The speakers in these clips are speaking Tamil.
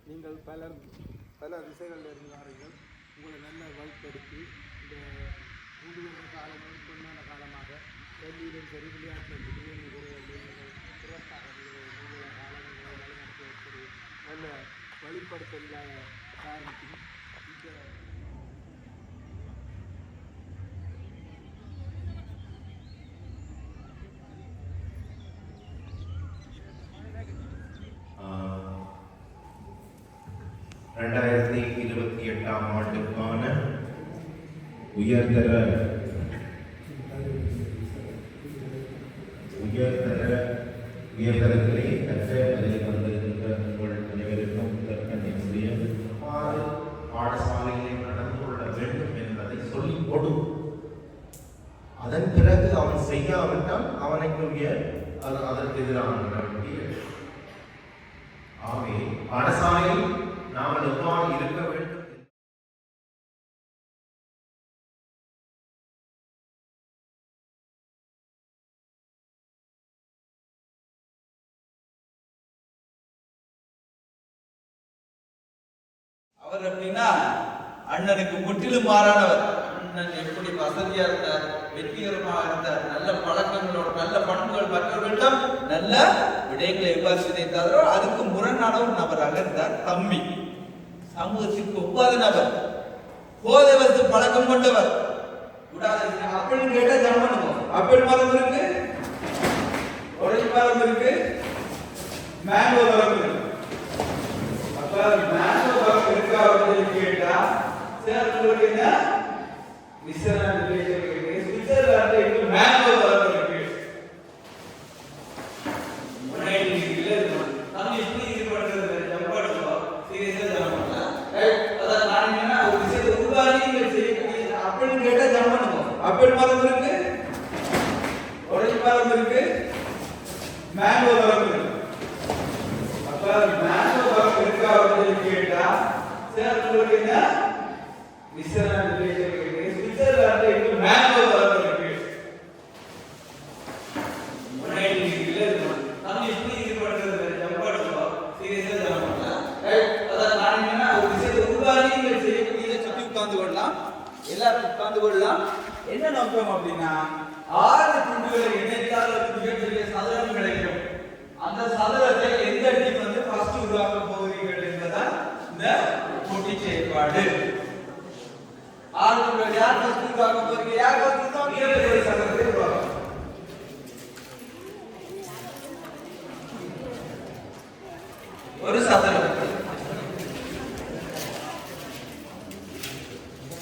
நீங்கள் பல திசைகளில் இருந்து வாருங்கள். உங்களை நல்ல வலுப்படுத்தி இந்த மூன்று வருட காலங்கள் பொன்னான காலமாக கல்வியிலும் சரி விளையாட்டிலும் சரி நீங்கள் சிறப்பாக உங்களை காலங்களை வழிநடத்துவதற்கு நல்ல வழிப்படுத்தலாக காரணத்தையும் இந்த 2028 ஆண்டுக்கான உயர்தர உயர்தரத்திலே கற்ற அதில் வந்திருக்கின்ற உங்கள் அனைவருக்கும் என்னுடைய பாடசாலையிலே நடந்து கொள்ள வேண்டும் என்பதை சொல்லிக் கொடு. அதன் பிறகு அவன் செய்யாவிட்டால் அவனுக்குரிய அதற்கு எதிரான நடவடிக்கை. ஆகவே பாடசாலையில் நாங்கள் எவ்வாறு இருக்க வேண்டும் அவர் அப்படின்னா அண்ணனுக்கு முற்றிலும் மாறானவர். அண்ணன் எப்படி வசதியா இருந்தார், வெற்றிகரமாக இருந்தார், நல்ல பழக்கங்களோட நல்ல பண்புகள் மற்றவர்களிடம் நல்ல விடயங்களை எவ்வாறு சிதைத்தாரோ அதுக்கு முரணான ஒரு நபராக இருந்தார் தம்பி. சமூகத்திற்கு ஒவ்வாத நபர், போதை வசதி பழக்கம் கொண்டவர். அப்பள் கேட்ட ஜனமனுக்கும் அப்பள் மரம் இருக்கு, ஒரேஞ்ச் மரம் இருக்கு, மேங்கோ மரம் இருக்கு. மேங்கோ மரம் இருக்கா அப்படின்னு கேட்டா சேர்ந்து என்ன சுவிட்சர்லாந்து மேங்கோ மரம் இருக்கு. அப்பள் மரம் இருக்கு, ஒரேஞ்ச் மரம் இருக்கு, மேங்கோ மரம் இருக்கு. மேங்கோ மரம் இருக்கா அப்படின்னு கேட்டா சேர்ந்து என்ன சுவிட்சர்லாந்து மேங்கோ மரம் இருக்கு. எல்லாரும் உட்கார்ந்து கொள்ளலாம். என்ன நோக்கம் அப்படின்னா 6 துண்டுகளை இணைத்தால் மிகப்பெரிய சதுரம் கிடைக்கும். அந்த சதுரத்தை எந்த டீம் வந்து ஃபர்ஸ்ட் உருவாக்க போகிறீர்கள் என்பதுதான் இந்த போட்டி செயல்பாடு. 6 துண்டுகள் யார் ஃபர்ஸ்ட் உருவாக்க போறீங்க, யார் ஃபர்ஸ்ட் மிகப்பெரிய சதுரத்தை உருவாக்கும். ஒரு சதுரம்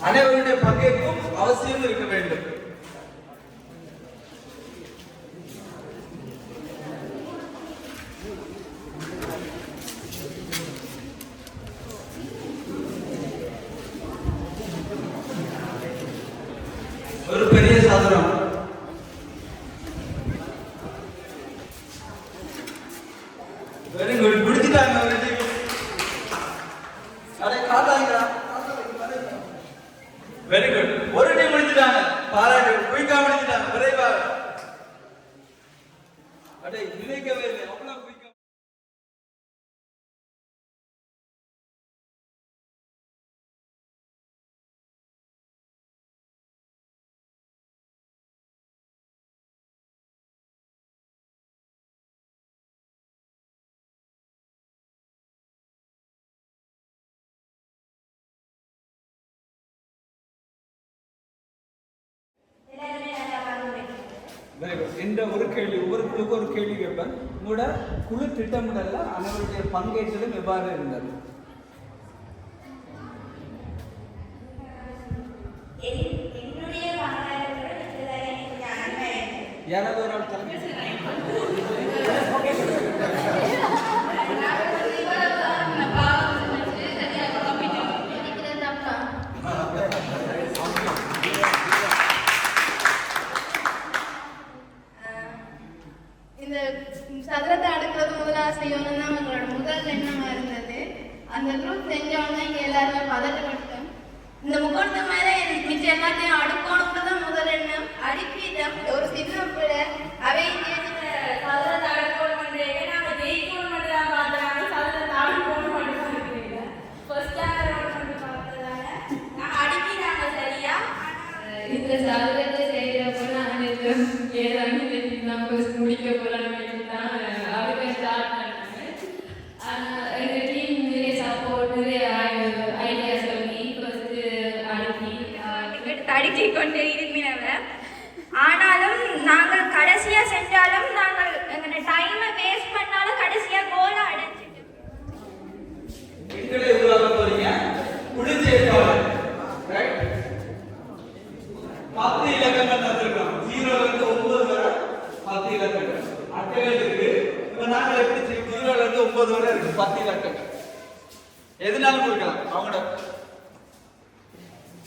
அனைவருடைய பங்கேற்பும் அவசியம் இருக்க வேண்டும். ஒரு பெரிய சதுரம் வெரி குட். பிடிச்சிட்டாங்க. Very good. ஒரு டீம் முடிச்சிட்டாங்க. பாராட்டு. குயிக்கா முடிச்சிட்டாங்க. விரைவாக. அடே நினைக்கவே இல்லை அவ்வளவு குயிக்கா. என்ற ஒரு கேள்வி, ஒவ்வொரு குழுக்கு ஒரு கேள்வி கேட்பேன். உங்களோட குழு திட்டமிடல அனைவருடைய பங்கேற்றலும் எவ்வாறு இருந்தது? யாராவது ஒரு ஆள் தலைமை சதுரத்தை அடுக்கிறது முதலாக செய்யணும் தான் உங்களோட முதல் எண்ணமா இருந்தது. அந்த குரூப் செஞ்சோன்னா இங்க எல்லாருமே பதட்டப்பட்டோம். இந்த முகூர்த்த மேல மிச்சம் எல்லாத்தையும் அடுக்கணும்னு தான் முதல் எண்ணம். அடுக்கிட்டோம். ஒரு சின்ன பிள்ளை அவை சதுரத்தை அடுக்கணும் பண்றேன், நாங்க ஜெயிக்கணும் மட்டும் தான் பார்த்தாங்க. சதுரத்தை அடுக்கணும் மட்டும் தான் இருக்கு. எங்கள் டீம் நிறைய சப்போர்ட், நிறைய ஐடியா சொல்லி ஃபர்ஸ்ட்டு அடுக்கி கொண்டு இருமினவர். ஆனாலும் நாங்கள் கடைசியா செஞ்சாலும் நாங்கள் எங்களோட டைமை வேஸ்ட் பண்ணாலும் கடைசியா கோலை அடைஞ்சிட்டு எங்களை உருவாக்க போறீங்க. முடிஞ்ச ஏற்பாடு. ரைட்? 10 இலக்கங்கள் தந்திருக்கோம். 0 இருந்து 9 வரை 10 இலக்கங்கள். அட்டைகள் இருக்கு. இப்ப நாங்கள் எப்படி 0 இருந்து 9 வரை இருக்கு 10 இலக்கங்கள். எதுனாலும் கொடுக்கலாம். அவங்களோட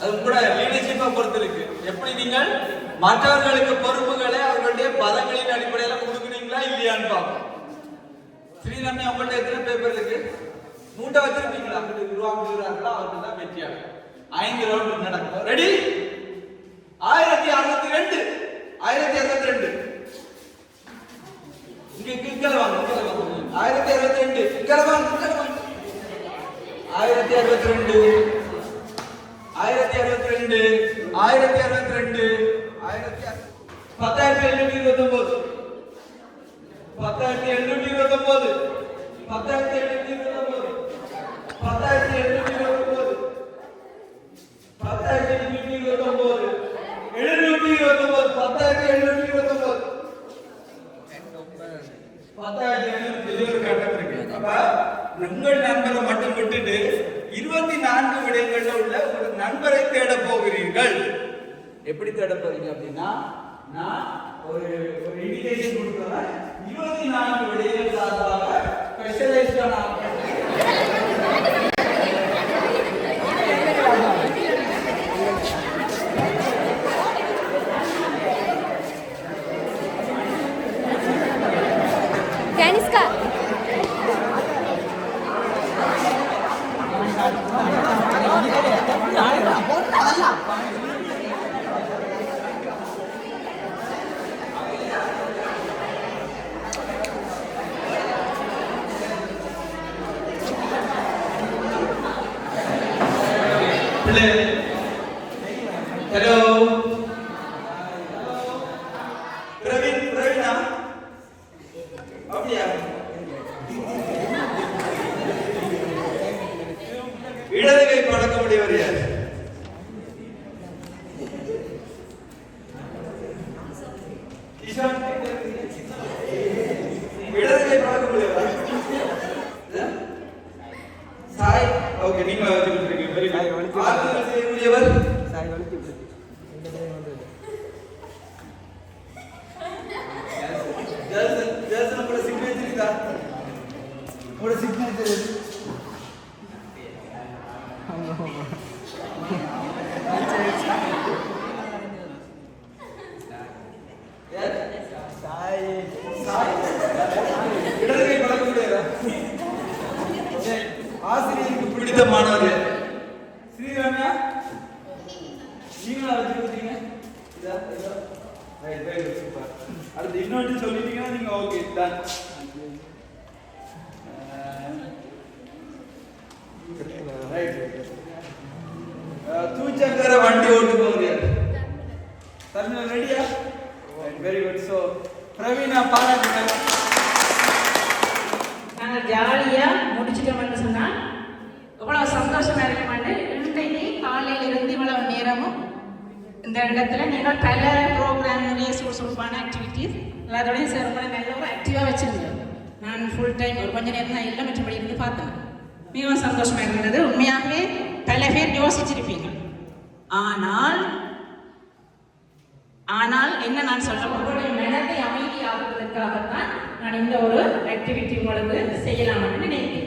அது கூட லீடர்ஷிப்பை பொறுத்து இருக்கு. எப்படி நீங்கள் மற்றவர்களுக்கு பொறுப்புகளை அவர்களுடைய பதங்களின் அடிப்படையில் கொடுக்குறீங்களா இல்லையான்னு பார்ப்போம். ஸ்ரீரம்யா உங்கள்கிட்ட எத்தனை பேப்பர் இருக்கு? 3 வச்சிருக்கீங்களா? அப்படி உருவாக்குகிறார்களா அவர்கள் தான் வெற்றியாளர். 5 ரவுண்ட் நடக்கும். ரெடி? 1062 1062 இங்க கிக்கல வாங்க 1062 கிக்கல வாங்க 1062 1062 1062 10729 10729 10729 10729 உங்கள் நண்பரை மட்டும் விட்டுட்டு 24 விடயங்கள்ல உள்ள ஒரு நண்பரை தேட போகிறீர்கள். எப்படி தேட போறீங்க அப்படின்னா, நான் ஒரு இண்டிகேஷன் கொடுக்கிறேன். 24 விடயங்கள் சார்பாக ஸ்பெஷலைஸ்டான கனிஷ்கா ஹலோ பிரவீனா அப்படியா? இடது கை பழக்க முடியவர் யார்? கிஷான் இடது கை பழக்க முடியவர் சாய். ஓகே, நீங்க வச்சு கொடுத்துருக்கீங்க. Very good. ஆர்டர் செய்யக்கூடியவர் சாய் வலிக்கு ஜல்சன் உங்களோட சிக்னேச்சர் இருக்கா? உங்களோட சிக்னேச்சர் எது? இடதுகை பழக்கக்கூடியதா? ஆசிரியருக்கு பிடித்த மாணவர் ஸ்ரீரம்யா, நீங்களா வச்சு கொடுத்தீங்க? சூப்பர். அடுத்து இன்னொன்று சொல்லிட்டீங்கன்னா நீங்க ஓகே டன். தூச்சக்கர வண்டி ஓட்டு போகுது. தர்மினா ரெடியா? Very good. ஸோ பிரவீனா பாராட்டுங்கள். நாங்கள் ஜாலியாக முடிச்சிட்டோம்னு சொன்னால் இவ்வளோ சந்தோஷமாக இருக்குமான்னு இன்றைக்கு காலையிலிருந்து இவ்வளவு நேரமும் இந்த இடத்துல நீங்கள் பல ப்ரோக்ராம் நிறைய சுறுசுறுப்பான ஆக்டிவிட்டீஸ் எல்லாத்தோடையும் சேர்ந்து நல்ல ஒரு ஆக்டிவாக வச்சுருந்தோம். நான் ஃபுல் டைம் ஒரு கொஞ்சம் நேரம் தான் இல்லை மற்றபடி இருந்து பார்த்தேன். மிகவும் சந்தோஷமாக இருந்தது. உண்மையாகவே பல பேர் யோசிச்சிருப்பீங்க. ஆனால் என்ன நான் சொல்ல உங்களுடைய மனதை அமைதியாகுவதற்காகத்தான் நான் இந்த ஒரு ஆக்டிவிட்டி உங்களுக்கு செய்யலாம்னு நினைக்கிறேன்.